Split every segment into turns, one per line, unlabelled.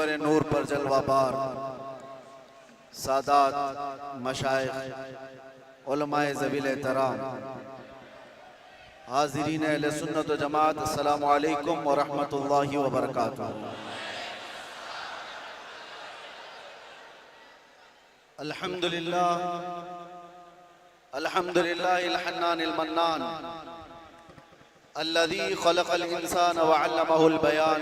मिंबर नूर पर जलवाबार सादात मशाइख उलमाए ज़वील एहतराम हाज़िरीन अहले सुन्नत व जमात, अस्सलामु अलैकुम व रहमतुल्लाहि व बरकातुहू। अल्हम्दुलिल्लाह अल्हम्दुलिल्लाहिल हन्नानिल मन्नान अल्लज़ी खलक़ल इंसान व अल्लमहुल बयान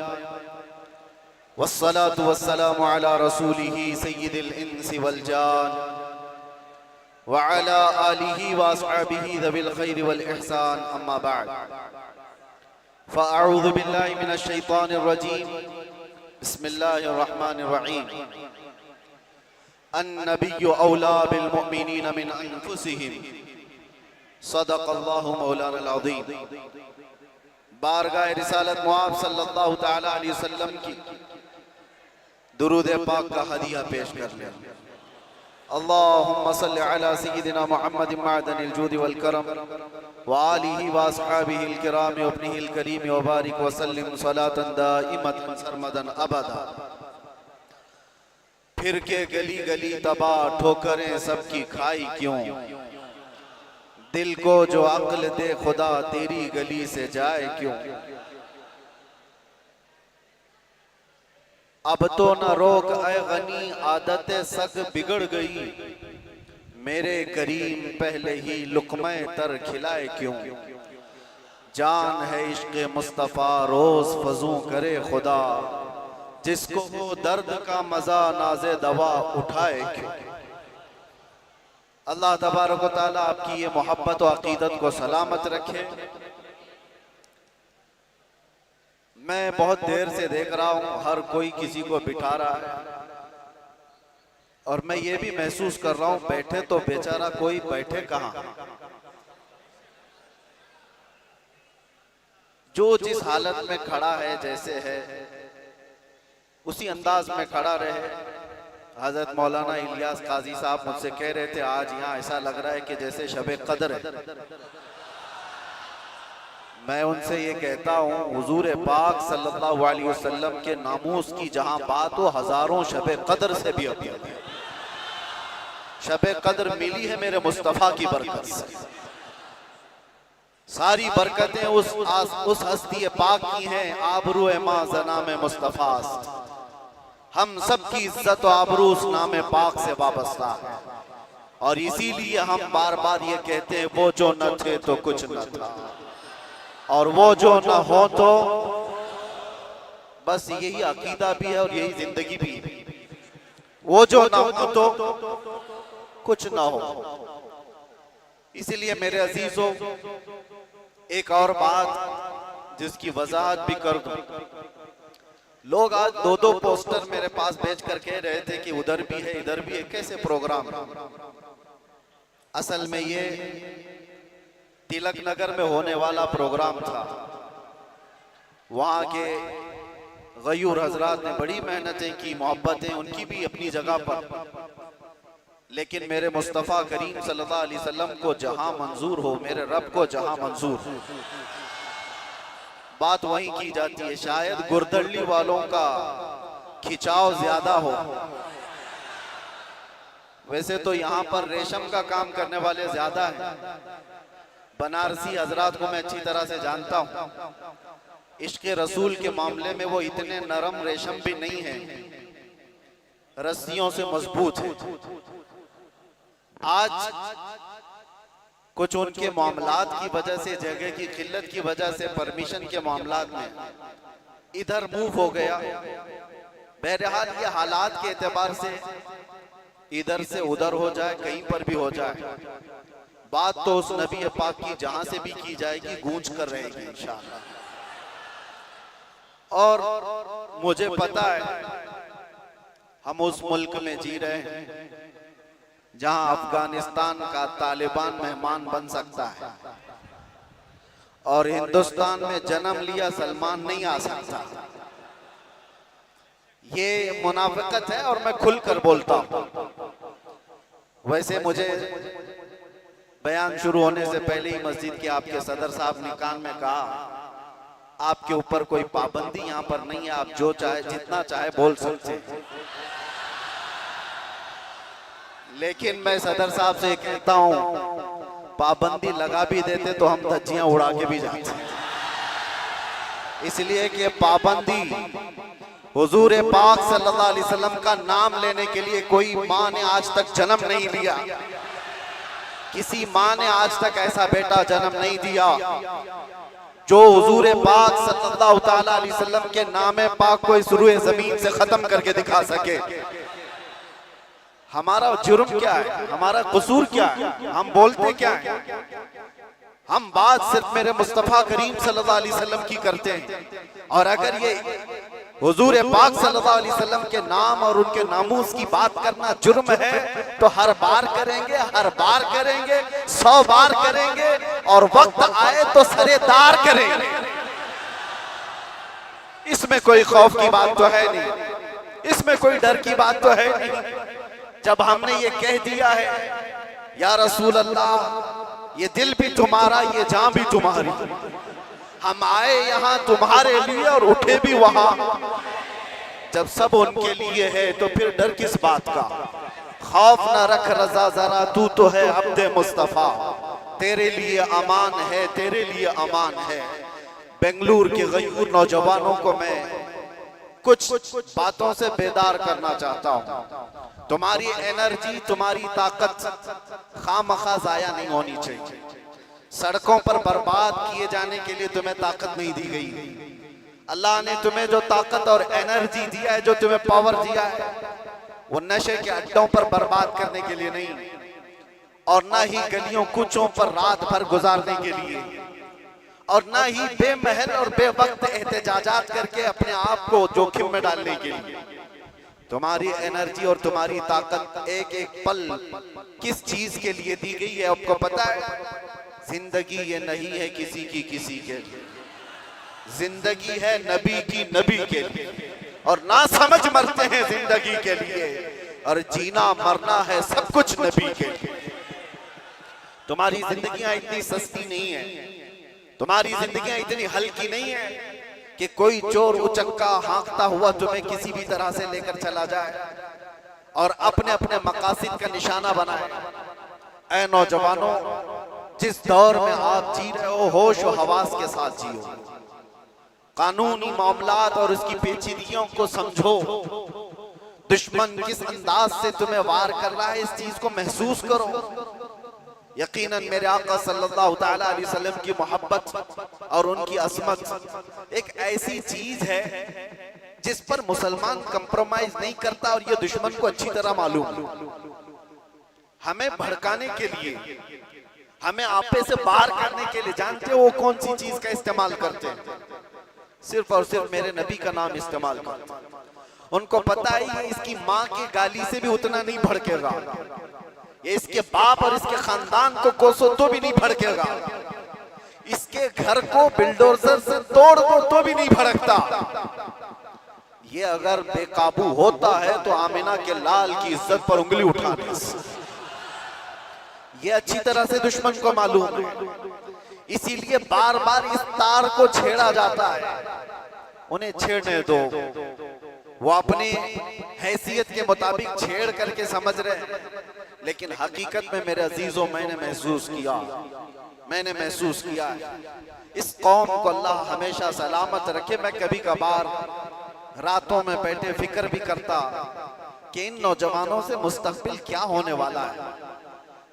वस्सलातु वस्सलामु अला रसूलिही सय्यिदिल इंसी वल जान व अला आलिही व अस्हाबिही ज़विल खैरि वल इहसान, अम्मा बअद। फ़अऊज़ु बिल्लाहि मिनश शैतानिर रजीम, बिस्मिल्लाहिर रहमानिर रहीम। अन्नबिय्यु औला बिल मुअमिनीन मिन अनफुसिहिम, सदक़ल्लाहु मौलाना अज़ीम। बारगाह रिसालत मुआब सल्लल्लाहु तआला अलैहि वसल्लम की दुरूद पाक का हदिया पेश कर ले। अल्लाहुम्मा सल्लि अला सय्यिदिना मुहम्मद मअदनिल जूद वल करम व आलिहि व अस्हाबिहिल किराम व इब्निहिल करीम व बारिक व सल्लिम सलातन दाइमतन सरमदन अबदा। फिर के गली गली तबाह ठोकरें सबकी खाई क्यों, दिल को जो अक्ल दे खुदा तेरी गली से जाए क्यों। अब तो न रोक ऐ गनी आदत सग बिगड़ गई, मेरे करीम पहले ही लुक़मे तर खिलाए क्यों। जान है इश्क़ मुस्तफ़ा रोज़ फजू करे खुदा, जिसको वो दर्द का मजा नाज़े दवा उठाए क्यों। अल्लाह तबारक व तआला आपकी ये मोहब्बत व अकीदत को सलामत रखे। मैं बहुत देर से देख रहा हूँ हर कोई किसी को बिठा रहा है, और मैं ये भी महसूस कर रहा हूँ बैठे तो बेचारा कोई बैठे कहाँ। जो जिस हालत में खड़ा है, जैसे है उसी अंदाज में खड़ा रहे। हजरत मौलाना इलियास काजी साहब मुझसे कह रहे थे आज यहाँ ऐसा लग रहा है कि जैसे शबे कदर है। मैं उनसे ये कहता हूँ हुजूर पाक सल्लल्लाहु अलैहि वसल्लम के नामूस की जहाँ बात हो, हजारों शबे कदर से भी अभी शबे कदर मिली है मेरे मुस्तफ़ा की बरकत से। सारी बरकतें उस हस्ती पाक की हैं। आबरू मां ज़नाम मुस्तफ़ा, हम सब की इज्जत और आबरू उस नाम पाक से वाबस्ता है। और इसीलिए हम बार बार ये कहते हैं वो जो न थे तो कुछ न था, और वो जो न हो तो बस। यही अकीदा भी है और यही जिंदगी भी है। वो जो न हो तो कुछ न हो। इसलिए मेरे अजीजों, एक और बात जिसकी वजाहत भी कर दूं। लोग आज दो दो पोस्टर मेरे पास भेज कर कह रहे थे कि उधर भी है इधर भी है। कैसे प्रोग्राम? असल में ये तिलक नगर में होने वाला प्रोग्राम था। वहाँ के गयूर हजरात ने बड़ी मेहनतें की, मोहब्बतें उनकी भी अपनी जगह पर, लेकिन मेरे मुस्तफ़ा करीम सल्लल्लाहु अलैहि वसल्लम को जहां मंजूर हो, मेरे रब को जहां मंजूर हो, बात वहीं की जाती है। शायद गुरदड़ली वालों का खिंचाव ज्यादा हो। वैसे तो यहाँ पर रेशम का काम करने वाले ज्यादा हैं। बनारसी हजरात को मैं अच्छी तरह से जानता हूँ। इश्क़ रसूल के मामले में वो इतने नरम रेशम भी नहीं है, रस्सियों से मजबूत है। आज कुछ उनके मामलात की वजह से, जगह की किल्लत की वजह से, परमिशन के मामलात में इधर मूव हो गया। बहरहाल ये हालात के एतबार से इधर से उधर हो जाए, कहीं पर भी हो जाए, बात तो उस नबी पाक की जहां से भी की जाएगी गूंज कर रहेगी इंशाअल्लाह। और मुझे पता है हम उस मुल्क में जी रहे हैं जहां अफगानिस्तान का तालिबान मेहमान बन सकता है, और हिंदुस्तान में जन्म लिया सलमान नहीं आ सकता। ये मुनाफिकत है और मैं खुलकर बोलता हूं। वैसे मुझे बयान शुरू होने से पहले ही मस्जिद के आपके सदर साहब ने कान में कहा आपके ऊपर कोई पाबंदी यहाँ पर नहीं है, आप जो चाहे जितना चाहे बोल सकते हैं। लेकिन मैं सदर साहब से कहता हूँ, पाबंदी लगा भी देते तो हम धज्जियां उड़ा के भी जाते, इसलिए कि पाबंदी हुजूर पाक सल्लल्लाहु अलैहि वसल्लम का नाम लेने के लिए कोई माँ ने आज तक जन्म नहीं लिया, किसी माँ ने आज तक ऐसा बेटा जन्म नहीं दिया जो हुजूर पाक सल्लल्लाहु ताला अलैहि वसल्लम के नाम पाक को इस रूए जमीन से खत्म करके दिखा सके। हमारा जुर्म क्या है, हमारा कसूर क्या है, हम बोलते क्या है? हम बात सिर्फ मेरे मुस्तफा करीम सल्लल्लाहु अलैहि वसल्लम की करते हैं, और अगर ये हुजूर पाक सल्लल्लाहु अलैहि वसल्लम के नाम और उनके नामूस की बात करना जुर्म है तो हर बार करेंगे, हर बार करेंगे, 100 बार करेंगे, और वक्त आए तो सरेदार करेंगे। इसमें कोई खौफ की बात तो है नहीं, इसमें कोई डर की बात तो है नहीं। जब हमने ये कह दिया है या रसूल अल्लाह, ये दिल भी तुम्हारा, ये जान भी तुम्हारी, हम आए यहाँ तुम्हारे लिए और उठे भी वहां, जब सब उनके लिए है तो फिर डर किस बात का? खौफ न रख रजा जरा, तू तो है अब्दे मुस्तफा, तेरे लिए अमान है, तेरे लिए अमान है। बेंगलुरु के गयूर नौजवानों को मैं कुछ बातों से बेदार करना चाहता हूँ। तुम्हारी एनर्जी, तुम्हारी ताकत खामखा जाया नहीं होनी चाहिए। सड़कों पर बर्बाद किए जाने के लिए तुम्हें ताकत नहीं दी गई। अल्लाह ने तुम्हें जो ताकत और एनर्जी दिया है, जो तुम्हें पावर दिया है, वो नशे के अड्डों पर बर्बाद करने के लिए नहीं, और ना ही गलियों कूचों पर रात भर गुजारने के लिए, और ना ही बेमहल और बेवक्त एहतजाजात करके अपने आप को जोखिम में डालने के लिए। तुम्हारी एनर्जी और तुम्हारी ताकत एक एक पल किस चीज के लिए दी गई है आपको पता है? जिंदगी ये नहीं है किसी की किसी के लिए, जिंदगी है नबी की नबी के लिए, और ना समझ मरते हैं जिंदगी के लिए, और जीना मरना है सब कुछ नबी के लिए। तुम्हारी जिंदगियां इतनी सस्ती नहीं है, तुम्हारी जिंदगियां इतनी हल्की नहीं है कि कोई चोर उचक्का हाँकता हुआ तुम्हें किसी भी तरह से लेकर चला जाए और अपने अपने मकासद का निशाना बनाए। ऐ नौजवानों, जिस दौर में आप जी रहे हो, होश और हवास के साथ जियो, कानूनी मामलात और उसकी पेचीदगियों को समझो। दुश्मन किस अंदाज से तुम्हें वार कर रहा है, इस चीज को महसूस करो। यकीनन मेरे आका सल्लल्लाहु ताला अलैहि वसल्लम की मोहब्बत और उनकी असमत एक ऐसी चीज है जिस पर मुसलमान कंप्रोमाइज नहीं करता, और ये दुश्मन को अच्छी तरह मालूम। हमें भड़काने के लिए, हमें आपे से बाहर करने के लिए, जानते हो वो कौन सी चीज का इस्तेमाल करते हैं? सिर्फ और सिर्फ मेरे नबी का नाम इस्तेमाल करते हैं। उनको पता है इसकी माँ की गाली से भी उतना नहीं भड़केगा, ये इसके बाप और इसके खानदान को कोसो तो भी नहीं भड़केगा, इसके घर को बिल्डोजर से तोड़ दो तो भी नहीं भड़कता। ये अगर बेकाबू होता है तो आमिना के लाल की इज्जत पर उंगली उठा दे। ये अच्छी तरह से दुश्मन को मालूम है, इसीलिए बार बार इस तार को छेड़ा जाता है। उन्हें छेड़ने दो, वो अपनी हैसियत के मुताबिक छेड़ करके समझ रहे हैं, लेकिन हकीकत में मेरे अजीजों मैंने महसूस किया इस कौम को अल्लाह हमेशा सलामत रखे। मैं कभी कभार रातों में बैठे फिक्र भी करता कि इन नौजवानों से मुस्तकबिल क्या होने वाला है,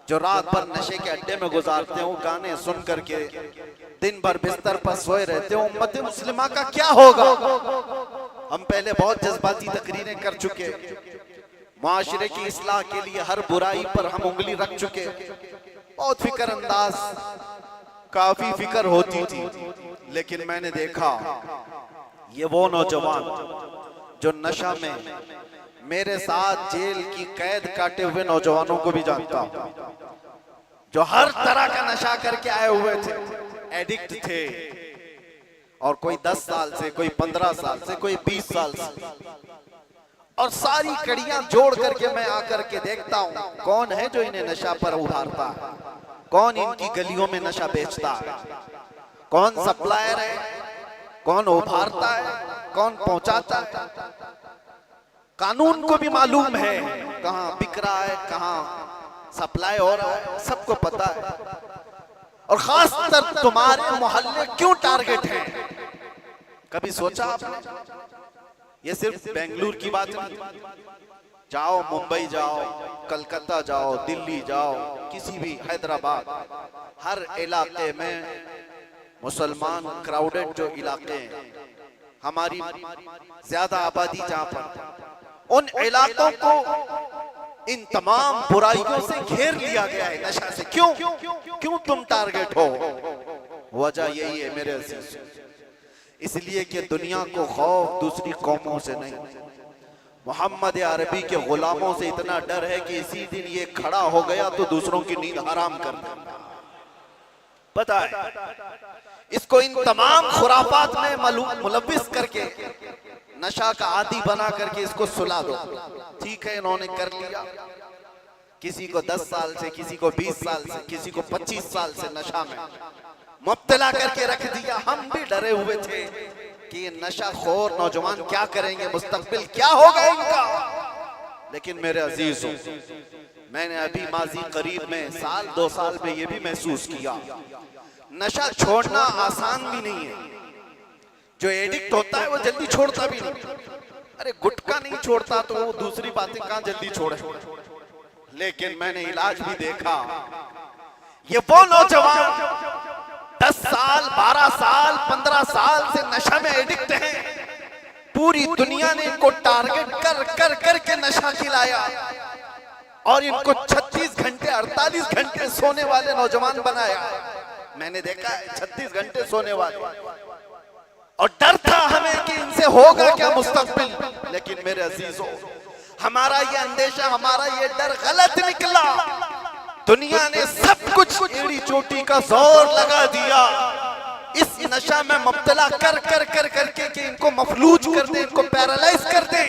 जो रात भर नशे के अड्डे में गुजारते हो, गाने सुन करके दिन भर बिस्तर पर सोए रहते हो। उम्मत मुस्लिमा का क्या होगा? हम पहले बहुत जज्बाती तकरीरें कर चुके, माशरे की इस्लाह के लिए हर बुराई पर हम उंगली रख चुके, बहुत फिक्र अंदाज, काफी फिक्र होती थी। लेकिन मैंने देखा ये वो नौजवान जो नशा में मेरे साथ जेल की कैद काटे हुए नौजवानों को भी जानता हूं, जो हर तरह का नशा करके आए हुए थे, एडिक्ट थे, और कोई 10 साल से, कोई 15 साल से, कोई 20 साल से, और सारी कड़ियां जोड़ करके मैं आकर के देखता हूं कौन है जो इन्हें नशा पर उभारता है, कौन इनकी गलियों में नशा बेचता है, कौन सप्लायर है, कौन उभारता है, कौन पहुंचाता है, कानून को भी मालूम है कहां बिक रहा है, कहां सप्लाई हो रहा है, सबको पता है। और खासकर तुम्हारे मोहल्ले क्यों टारगेट है, कभी सोचा आपने? ये सिर्फ बेंगलुरु की बात नहीं, जाओ मुंबई जाओ, कलकत्ता जाओ, दिल्ली जाओ, किसी भी, हैदराबाद, हर इलाके में मुसलमान क्राउडेड जो इलाके हैं, हमारी ज्यादा आबादी जहां पर, उन इलाकों को इन तमाम बुराइयों से घेर लिया गया है, नशा से। क्यों तुम टारगेट हो? वजह यही है मेरे अजीज, इसलिए कि दुनिया को खौफ दूसरी कौमों से नहीं, मोहम्मद अरबी के गुलामों से इतना डर है कि इसी दिन ये खड़ा हो गया तो दूसरों की नींद हराम कर देगा। पता है इसको इन तमाम खुराफात में मुलव्विस करके, नशा का आदी बना करके इसको सुला दो। ठीक है, इन्होंने कर लिया, किसी को 10 साल से, किसी को 20 साल से, किसी को 25 साल से नशा में मुब्तला करके रख दिया। हम भी डरे हुए थे कि ये नशा खोर नौजवान क्या करेंगे, मुस्तकबिल क्या होगा इनका। लेकिन मेरे अजीजों, मैंने अभी माजी करीब में, साल 2 साल में ये भी महसूस किया, नशा छोड़ना आसान भी नहीं है। जो एडिक्ट होता है वो जल्दी छोड़ता भी नहीं। अरे गुटखा नहीं छोड़ता तो वो दूसरी बातें कहां जल्दी छोड़े। लेकिन मैंने इलाज भी देखा, ये वो नौजवान 10 साल, 12 साल, 15 साल से नशा में एडिक्ट हैं, पूरी दुनिया ने इनको टारगेट कर कर करके नशा खिलाया और इनको 36 घंटे 48 घंटे सोने वाले नौजवान बनाया। मैंने देखा है 36 घंटे सोने वाले, और डर था हमें कि इनसे होगा क्या मुस्तकबिल। लेकिन मेरे अजीजों, हमारा ये अंदेशा, हमारा ये डर गलत निकला। दुनिया ने सब कुछ एड़ी चोटी का जोर लगा दिया इस नशा में मुब्तला कर कर कर करके कि इनको मफलूज कर दे, इनको पैरालाइज कर दे।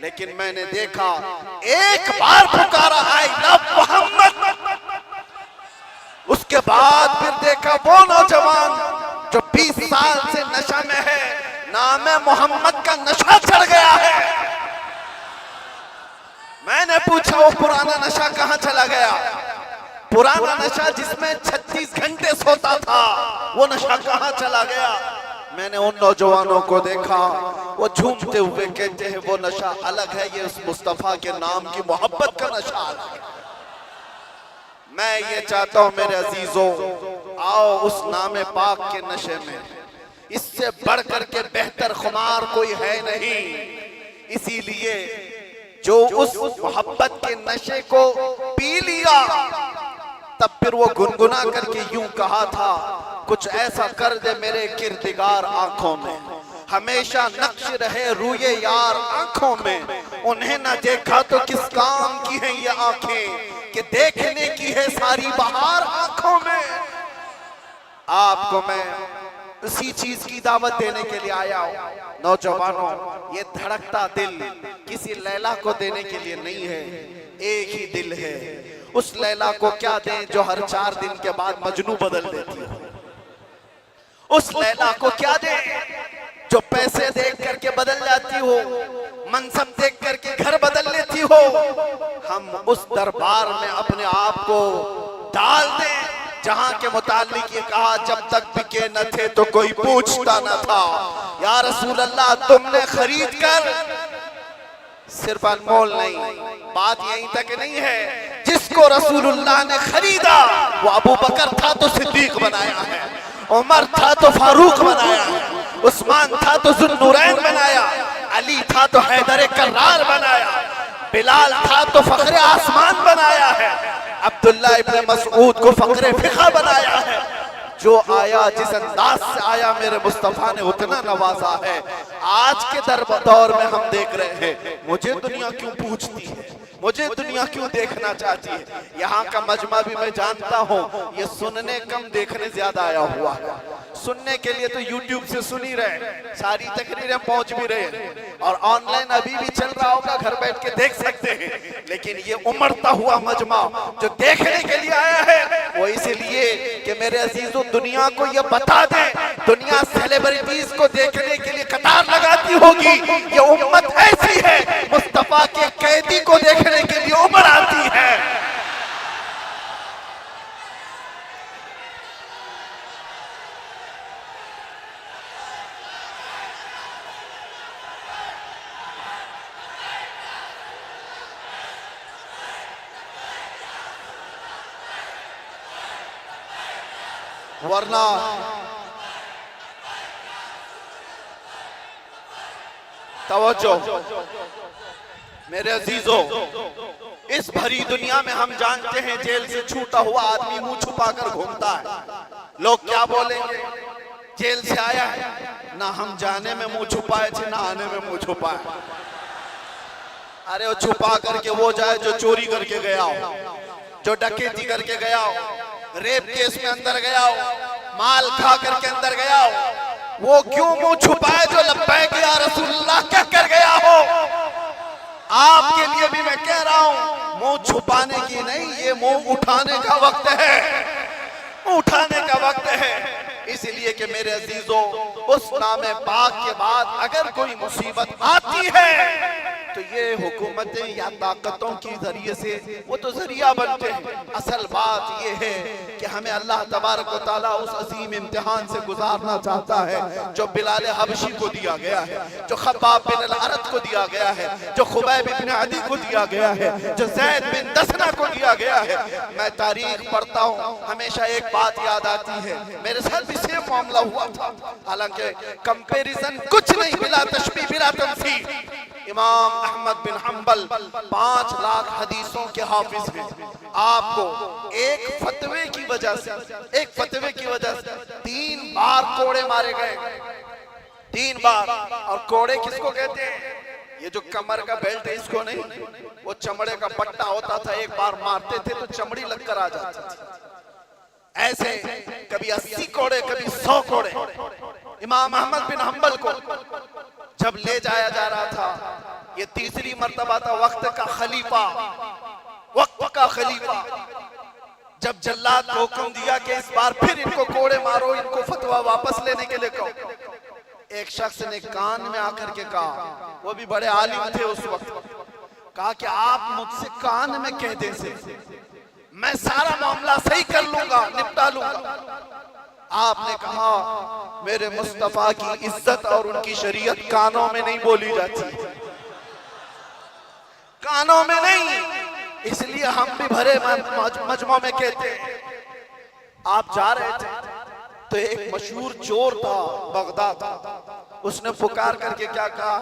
लेकिन मैंने देखा, एक बार पुकारा आई लव मोहम्मद, उसके बाद फिर देखा वो नौजवान जो 20 साल से नशा में है, नाम मोहम्मद का नशा चढ़ गया है। मैंने पूछा वो पुराना नशा कहां चला गया? पुराना नशा जिसमें 36 घंटे सोता था, वो नशा कहां चला गया? मैंने उन नौजवानों को देखा, वो झूमते हुए कहते हैं वो नशा अलग है, ये उस मुस्तफा के नाम की मोहब्बत का नशा अलग है। मैं ये चाहता हूं मेरे अजीजों, आओ उस नाम पाक के नशे में, इससे बढ़कर के बेहतर खुमार कोई है नहीं। इसीलिए जो उस मोहब्बत के नशे को पी लिया, तब फिर वो गुनगुना करके यूं कहा था, कुछ ऐसा कर दे मेरे किरदिगार आंखों में, हमेशा नक्श रहे रूये यार आंखों में। उन्हें न देखा तो किस काम की है ये आंखें, कि देखने की है सारी बहार आंखों में। आपको मैं उसी चीज की दावत देने के लिए आया हूं। नौजवानों, ये धड़कता दिल किसी लैला को देने के लिए नहीं है, एक ही दिल है। उस लैला को क्या दें जो हर 4 दिन के बाद मजनू बदल देती हो? उस लैला को क्या दें जो पैसे देख करके बदल जाती हो, मनसब देख करके घर बदल लेती हो? हम उस दरबार में अपने आप को डाल दें जहां के मुतालिक ये कहा, जब तक बिके न थे तो कोई पूछता न था। या रसूल अल्लाह, तुमने खरीद कर, सिर्फ अनमोल नहीं, बात यहीं तक नहीं है, जिसको रसूलुल्लाह ने खरीदा वो अबू बकर था तो सिद्दीक बनाया है, उमर था तो फारूक बनाया है, उस्मान था तो जुन्नूरैन बनाया, अली था तो हैदर कर्रार बनाया, बिलाल था तो फखरे आसमान बनाया है, अब्दुल्ला इब्न मसऊद को फखरे फिक़ा बनाया है। जो आया, जिस अंदाज से आया, मेरे मुस्तफा ने उतना नवाजा है। आज के दौर में हम देख रहे हैं, मुझे दुनिया क्यों पूछती है, मुझे दुनिया क्यों देखना चाहती है? यहाँ का मजमा भी मैं जानता हूँ, ये सुनने कम देखने ज्यादा आया हुआ है। सुनने के लिए तो यूट्यूब से सुन ही रहे, सारी तकरीरें पहुंच भी रहे, और ऑनलाइन अभी भी चल रहा होगा, घर बैठ के देख सकते हैं। लेकिन ये उमड़ता हुआ मजमा जो देखने के लिए आया है, वो इसलिए कि मेरे अजीजों दुनिया को ये बता दें, दुनिया सेलिब्रिटीज को देखने के लिए कतार लगाती होगी, ये उम्मत ऐसी है मुस्तफा के कैदी को देखने के लिए उमड़ आती है। वरना तवज्जो मेरे अजीजों, इस भरी दुनिया में हम जानते हैं जेल से छूटा हुआ आदमी मुंह छुपाकर घूमता है। लोग क्या बोलेंगे, जेल से आया है ना, हम जाने में मुंह छुपाए थे ना आने में मुंह छुपाए। अरे वो छुपा करके वो जाए जो चोरी करके गया हो, जो डकैती करके गया हो, रेप केस में अंदर गया हो, माल खा करके अंदर गया हो, वो क्यों मुंह छुपाए जो लब्बैक या रसूलुल्लाह कह कर गया हो। आपके लिए भी मैं कह रहा हूं, मुंह छुपाने की नहीं, ये मुंह उठाने का वक्त है, उठाने का वक्त है। इसलिए कि मेरे अजीजों, उस नामे पाक के बाद अगर कोई मुसीबत आती है तो ये हुकूमतें या ताकतों की जरिए से वो तो जरिया बनते हैं। असल बात ये है कि हमें अल्लाह तबारक व तआला उस अजीम इम्तिहान से गुजारना चाहता है जो बिलाल हबशी को दिया गया है, जो खब्बाब बिन अल-अरत को दिया गया है, जो खुबैब बिन अदी को दिया गया है, जो ज़ैद बिन दसना को दिया गया है। मैं तारीख पढ़ता हूँ, हमेशा एक बात याद आती है, मेरे साथ भी सेम मामला हुआ था, हालांकि कंपैरिजन कुछ नहीं, बिला तशबीह बिला तमसील। इमाम अहमद बिन हंबल 5 लाख हदीसों के हाफिज हैं। आपको एक फतवे की वजह से 3 बार कोड़े मारे गए, 3 बार। और कोड़े किसको कहते हैं? ये जो कमर का बेल्ट है इसको नहीं, वो चमड़े का पट्टा होता था, एक बार मारते थे तो चमड़ी लगकर आ जाती थी। ऐसे कभी 80 कोड़े, कभी 100 कोड़े। इमाम अहमद बिन हंबल को जब ले जाया जा रहा था, ये तीसरी मर्तबा था, वक्त का खलीफा जब जल्लाद को हुक्म दिया कि इस बार फिर इनको कोड़े मारो, इनको फतवा वापस लेने के लिए कहो। एक शख्स ने कान में आकर के कहा, वो भी बड़े आलिम थे उस वक्त, कहा कि आप मुझसे कान में कह दें से मैं सारा मामला सही कर लूंगा, निपटा लूंगा। आपने कहा मेरे मुस्तफा की इज्जत और उनकी शरीयत कानों में नहीं बोली जाती, कानों में नहीं, इसलिए हम भी भरे मजमों में कहते हैं। आप जा रहे थे तो एक मशहूर चोर था बगदाद, उसने पुकार करके क्या कहा,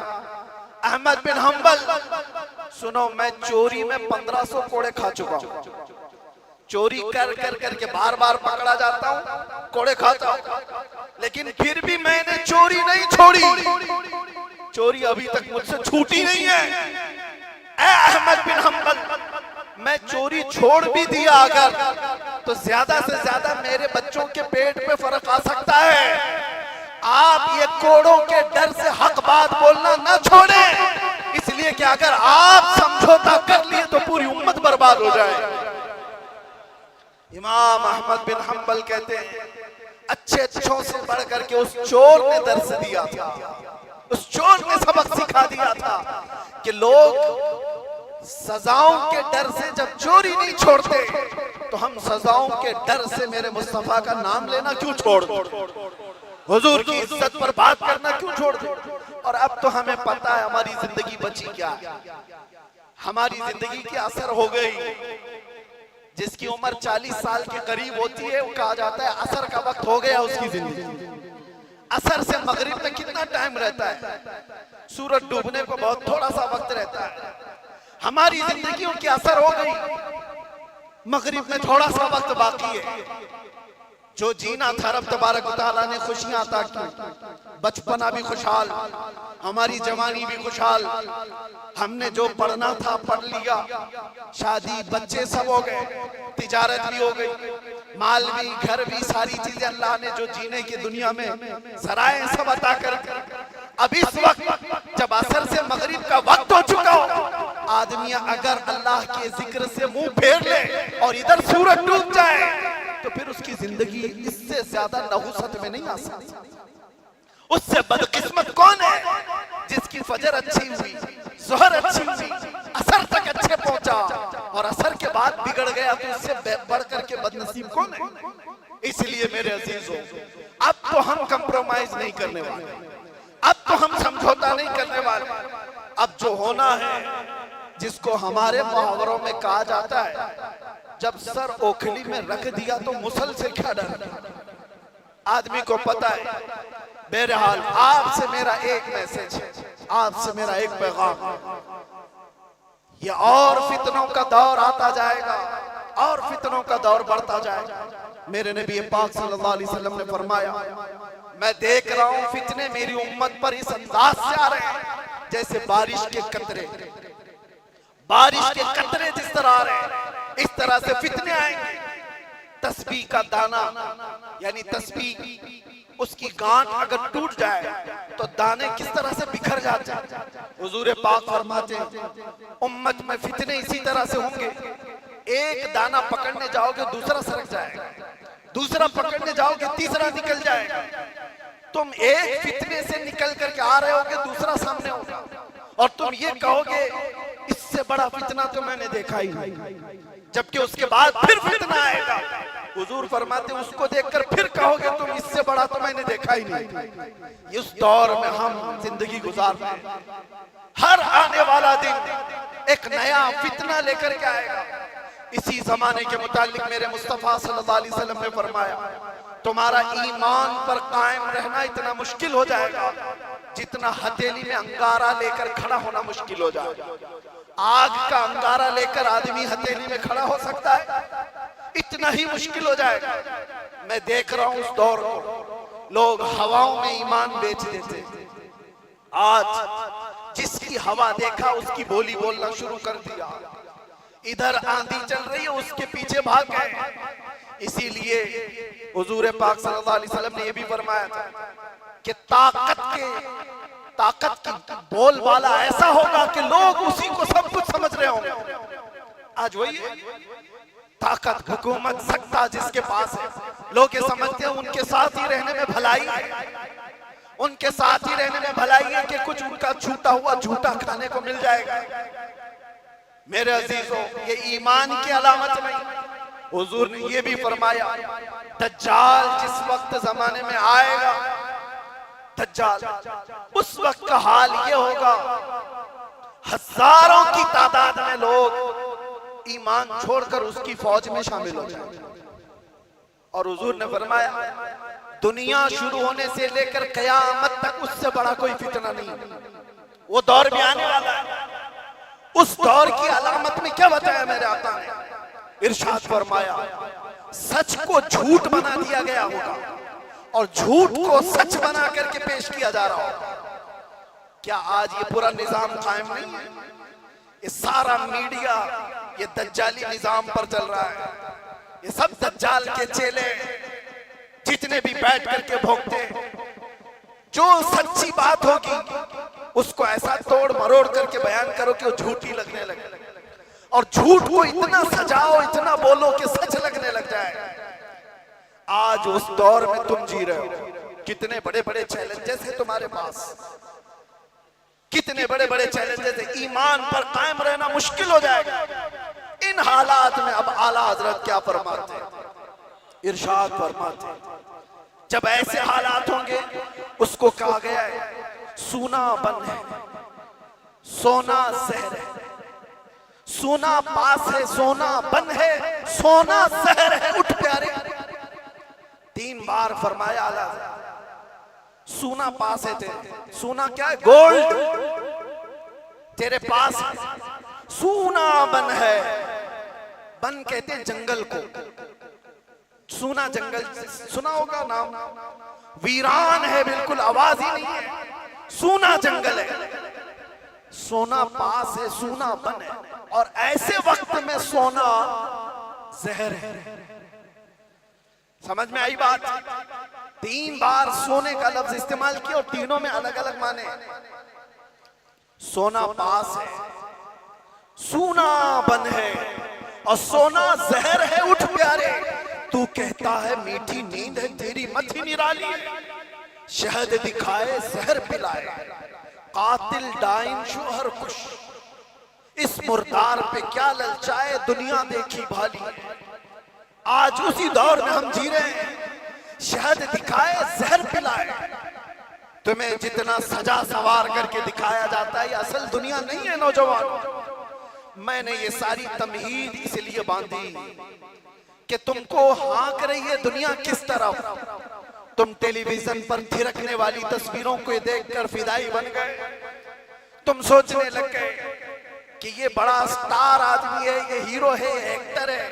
अहमद बिन हंबल सुनो, मैं चोरी में 1500 कोड़े खा चुका हूं, चोरी कर कर करके बार बार पकड़ा जाता हूं, कोड़े खाता हूं, लेकिन फिर भी मैंने चोरी नहीं छोड़ी, चोरी अभी तक मुझसे छूटी नहीं है। ऐ अहमद बिन हंबल, मैं चोरी छोड़ भी दिया अगर, तो ज्यादा से ज्यादा मेरे बच्चों के पेट पे फर्क आ सकता है। आप ये कोड़ों के डर से हक बात बोलना न छोड़ें, इसलिए कि अगर आप समझौता कर लिए तो पूरी उम्मत बर्बाद हो जाए। इमाम अहमद बिन हंबल कहते हैं, अच्छों से बढ़ करके उस चोर ने दर्स दिया था, उस चोर ने सबक सिखा दिया था कि लोग सजाओं के डर से जब चोरी नहीं छोड़ते तो हम सजाओं के डर से मेरे मुस्तफा का नाम लेना क्यों छोड़ दो, हुजूर की इज्जत पर बात करना क्यों छोड़ दो। और अब तो हमें पता है हमारी जिंदगी बची क्या है, हमारी जिंदगी की असर हो गई। जिसकी उम्र 40 साल के करीब होती है, वो कहा जाता है असर का वक्त हो गया उसकी जिंदगी। असर से मगरिब में कितना टाइम रहता है, सूरज डूबने को बहुत थोड़ा सा वक्त रहता है। हमारी जिंदगियों की असर हो गई, मगरिब में थोड़ा सा वक्त बाकी है। जो जीना था रब तबारक व तआला ने खुशियां अता की, बचपना भी खुशहाल, हमारी जवानी भी खुशहाल, हमने जो पढ़ना था पढ़ लिया, शादी बच्चे सब हो गए, तिजारत भी हो गई, माल भी, घर भी, सारी चीजें अल्लाह ने जो जीने की दुनिया में सराय सब अता कर। अब इस वक्त जब असर से मगरिब का वक्त हो चुका हो, आदमी अगर अल्लाह के जिक्र से मुंह फेर ले और इधर सूरज डूब जाए तो फिर उसकी जिंदगी इससे ज्यादा नहुसत में नहीं आ सकती। उससे बदकिस्मत कौन है जिसकी फजर अच्छी हुई, ज़ोहर अच्छी हुई, असर तक अच्छे पहुंचा और असर के बाद बिगड़ गया, तो उससे बढ़ करके बदनसीब कौन है? इसलिए मेरे अजीजों, अब तो हम कंप्रोमाइज नहीं करने वाले, अब तो हम समझौता नहीं करने वाले। अब जो होना है, जिसको हमारे मुहावरों में कहा जाता है, जब सर ओखली में रख दिया तो मुसल से क्या डर। आदमी को पता है। बहरहाल आपसे मेरा एक मैसेज है, आपसे मेरा एक पैगाम है, ये और फितनों का दौर आता जाएगा और फितनों का दौर बढ़ता जाएगा। मेरे नबी पाक सल्लल्लाहु अलैहि वसल्लम ने फरमाया, मैं देख रहा हूं फितने मेरी उम्मत पर इस अंदाज से आ रहे हैं जैसे बारिश के कतरे, बारिश के कतरे जिस तरह आ रहे हैं, इस तरह से फितने आएंगे। तस्बीह का दाना यानी तस्बीह, उसकी गांठ अगर टूट जाए तो दाने किस तरह से बिखर जाते हैं। हुजूर पाक फरमाते हैं, उम्मत में फितने इसी तरह से होंगे, एक दाना पकड़ने जाओगे दूसरा सरक जाएगा, दूसरा पकड़ने जाओगे तीसरा निकल जाएगा। तुम एक फितने से निकल करके आ रहे होगे, दूसरा सामने होगा और तुम ये कहोगे इससे बड़ा फितना तो मैंने देखा ही नहीं, जबकि उसके बाद फिर फितना आएगा। हुजूर फरमाते उसको देखकर फिर कहोगे तुम इससे बड़ा तो मैंने देखा ही नहीं। इस दौर में हम जिंदगी गुजार रहे हैं। हर आने वाला दिन एक नया फितना लेकर के आएगा। इसी जमाने के मुतालिक मेरे मुस्तफा सल्लल्लाहु अलैहि वसल्लम ने फरमाया, तुम्हारा ईमान पर कायम रहना इतना मुश्किल हो जाएगा जितना हथेली में अंगारा लेकर खड़ा होना मुश्किल हो जाएगा। आग का अंगारा लेकर आदमी हथेली में खड़ा हो सकता है, इतना ही मुश्किल हो जाएगा। मैं देख रहा हूं उस दौर को, लोग हवाओं में ईमान बेच देते। आज जिसकी हवा देखा उसकी बोली बोलना शुरू कर दिया। इधर आंधी चल रही है, उसके पीछे भाग गए। इसीलिए हुजूर पाक सल्लल्लाहु अलैहि वसल्लम ने यह भी फरमाया था कि ताकत की बोलबाला ऐसा होगा कि लोग उसी को सब कुछ समझ रहे होंगे। आज वही है, ताकत, हुकूमत, सत्ता जिसके पास है, लोग ये समझते हैं उनके साथ ही रहने में भलाई है, उनके साथ ही रहने में भलाई है कि कुछ उनका छूटा हुआ झूठा खाने को मिल जाएगा। मेरे अजीजों, ये ईमान की अलामत नहीं। हुजूर ने ये भी फरमाया, दज्जाल जिस वक्त जमाने में आएगा, दज्जाल उस वक्त का हाल ये होगा, हजारों की तादाद में लोग ईमान छोड़कर उसकी फौज में शामिल हो जाएंगे। और हुजूर ने फरमाया, दुनिया शुरू होने से लेकर कयामत तक उससे बड़ा कोई फितना नहीं। वो दौर भी आने वाला है। उस दौर की अलामत में क्या बताया मेरे आका ने? इरशाद फरमाया, सच को झूठ बना दिया गया होगा और झूठ को सच बना करके पेश किया जा रहा होगा। क्या आज ये पूरा निजाम कायम नहीं है? ये सारा मीडिया ये दज्जाली निजाम पर चल रहा है। ये सब दज्जाल के चेले जितने भी बैठ करके भोगते, जो सच्ची बात होगी उसको ऐसा तोड़ मरोड़ करके बयान करो कि वो झूठी लगने लगे, और झूठ को इतना सजाओ, इतना बोलो कि सच लगने लग जाए। आज उस दौर में तुम जी रहे हो। कितने बड़े बड़े चैलेंजेस हैं तुम्हारे पास, कितने बड़े बड़े चैलेंजेस हैं। ईमान पर कायम रहना मुश्किल हो जाएगा। इन हालात में अब आला हजरत क्या फरमाते हैं? इरशाद फरमाते हैं, जब ऐसे हालात होंगे उसको कहा गया है, सोना बन है, सोना जहर है, सोना पास है, सोना बन है, सोना जहर है, उठ प्यारे। 3 बार फरमाया आला, सोना पास है तेरे। सोना क्या है? गोल्ड तेरे पास है। सोना बन है, बन कहते हैं जंगल को। सोना जंगल सुना होगा नाम, वीरान है, बिल्कुल आवाज ही नहीं है, सोना जंगल है। सोना पास है, सोना बन है, और ऐसे वक्त में सोना जहर है। समझ में आई बात? 3 बार सोने का लफ्ज इस्तेमाल किया और तीनों में अलग अलग माने। सोना पास है, सोना बन है और सोना जहर है। उठ प्यारे, तू कहता है मीठी नींद है तेरी मथी निराली, शहद दिखाए जहर पिलाए, कातिल डाइन शोहर खुश, इस मुर्दार पे क्या ललचाए दुनिया देखी भाली। आज उसी दौर में हम जी रहे हैं, शहद दिखाए जहर पिलाए। तुम्हें जितना सजा सवार करके दिखाया जाता है ये असल दुनिया नहीं है नौजवान। मैंने ये सारी तमहीद इसलिए बांधी कि तुमको हाँक रही है दुनिया किस तरफ। तुम टेलीविजन पर थिरकने वाली तस्वीरों को देखकर फिदाई बन गए। तुम सोचने लग गए कि ये बड़ा स्टार आदमी है, ये हीरो है, ये एक्टर है,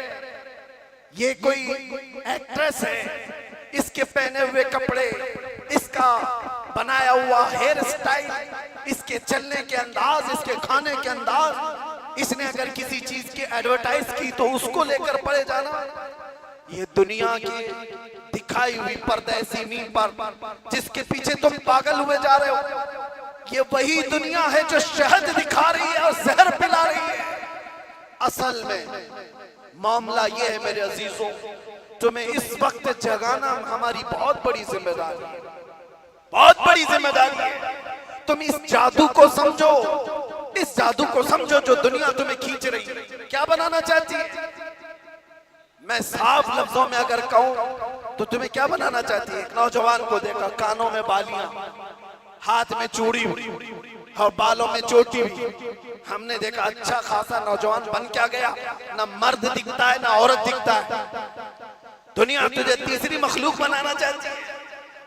ये कोई एक्ट्रेस है, इसके पहने हुए कपड़े, इसका बनाया हुआ हेयर स्टाइल, इसके चलने के अंदाज, इसके खाने के अंदाज, इसने अगर किसी चीज की एडवर्टाइज की तो उसको लेकर पड़े जाना। ये दुनिया की दिखाई हुई परदेसी नींद पर जिसके पीछे तुम पागल हुए जा रहे हो, ये वही दुनिया है जो शहद दिखा रही है और जहर पिला रही है। असल में मामला ये है मेरे अजीजों, तुम्हें इस वक्त जगाना हमारी बहुत बड़ी जिम्मेदारी है, बहुत बड़ी जिम्मेदारी है। तुम इस जादू को समझो, इस जादू को समझो जो दुनिया तुम्हें खींच रही है। क्या बनाना चाहती है? मैं साफ लफ्जों में अगर कहूं तो तुम्हें क्या बनाना चाहती है? एक नौजवान को देखा, कानों में बालियां, हाथ में चूड़ी और बालों में चोटी भी। हमने देखा अच्छा खासा नौजवान बन क्या गया, ना मर्द दिखता है ना औरत दिखता है। दुनिया तुझे तीसरी मखलूक बनाना चाहती है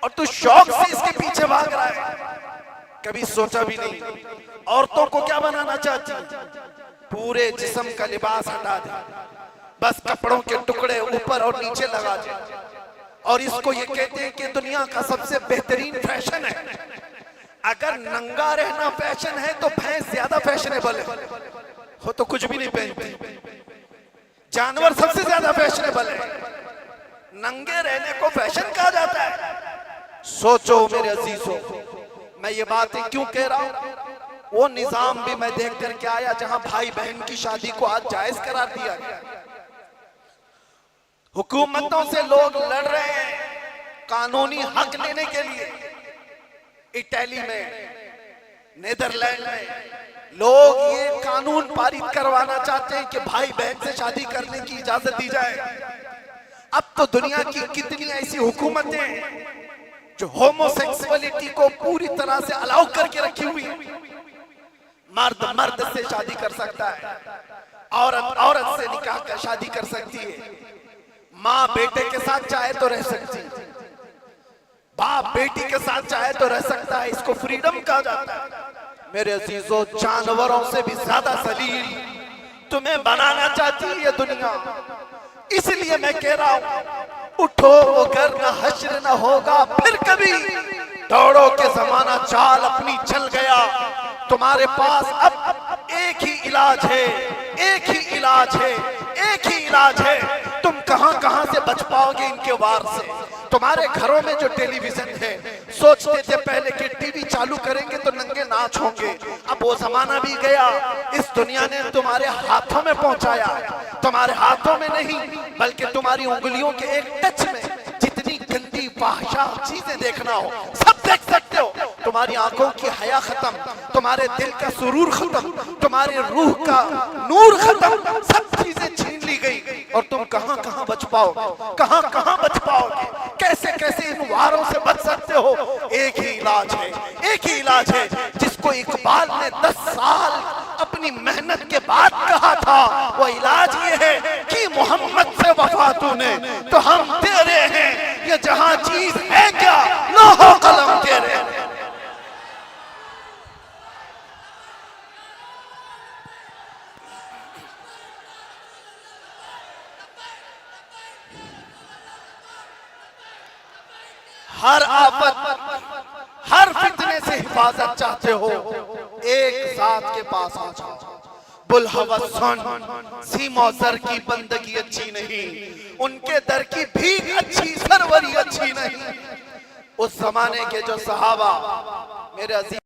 और तू शौक से इसके पीछे भाग रहा है। कभी सोचा भी नहीं औरतों को क्या बनाना चाहती है? पूरे जिस्म का लिबास हटा दे, बस कपड़ों के टुकड़े ऊपर और नीचे लगा दे, और इसको ये कहते हैं कि दुनिया का सबसे बेहतरीन फैशन है। अगर नंगा रहना फैशन है तो भैंस ज्यादा फैशनेबल है, हो तो कुछ भी नहीं पहनती। जानवर सबसे ज्यादा फैशनेबल है, नंगे रहने को फैशन कहा जाता है। सोचो मेरे अजीजों, मैं ये बातें क्यों कह रहा हूं? वो निजाम भी मैं देख करके आया जहां भाई बहन की शादी को आज जायज करार दिया गया। हुकूमतों से लोग लड़ रहे हैं कानूनी हक लेने के लिए। इटली में, नेदरलैंड में लोग ये कानून पारित करवाना चाहते हैं कि भाई बहन से शादी करने की इजाजत दी जाए। अब तो दुनिया की कितनी ऐसी हुकूमतें हैं जो होमोसेक्सुअलिटी को पूरी तरह से अलाउ करके रखी हुई है। मर्द मर्द से शादी कर सकता है, औरत औरत से निकाह कर शादी कर सकती है, माँ बेटे के साथ चाहे तो रह सकती है, बाप बेटी के साथ चाहे तो रह सकता है। इसको फ्रीडम कहा जाता है। मेरे अजीजों, जानवरों से भी ज्यादा सलील तुम्हें बनाना चाहती है ये दुनिया। इसलिए मैं कह रहा हूं, उठो वो घर न हश्र न होगा फिर कभी, दौड़ो के जमाना चाल अपनी चल गया। तुम्हारे पास अब एक ही इलाज है, एक ही इलाज है, एक ही इलाज है। तुम कहां कहां से बच पाओगे इनके वार से? तुम्हारे घरों में जो टेलीविजन है, सोचते थे पहले कि टीवी चालू करेंगे तो नंगे नाच होंगे, अब वो जमाना भी गया। इस दुनिया ने तुम्हारे हाथों में पहुंचाया, तुम्हारे हाथों में नहीं बल्कि तुम्हारी उंगलियों के एक टच में जितनी गंदी फाहिशा चीजें देखना हो सब देख सकते हो। तुम्हारी आंखों की हया खत्म, तुम्हारे दिल का सुरूर खत्म, तुम्हारे रूह का नूर खत्म, सब चीजें छीन ली गई। और तुम कहां कहां बच पाओगे, कहां कहां बच पाओगे, कैसे कैसे इन वारों से बच सकते हो? एक ही इलाज है, एक ही इलाज है जिसको इकबाल ने 10 साल अपनी मेहनत के बाद कहा था। वो इलाज ये है कि मोहम्मद से वफा तूने तो हम तेरे हैं, ये जहां चीज है क्या लोहो कलम तेरे। हर आफत, हर फितने से हिफाजत चाहते हो, एक साथ के पास आ जाओ। बुलहवसन सीमौसर की बंदगी अच्छी नहीं, उनके दर की भीख अच्छी, सरवरी अच्छी नहीं। उस जमाने के जो सहाबा मेरे अजीज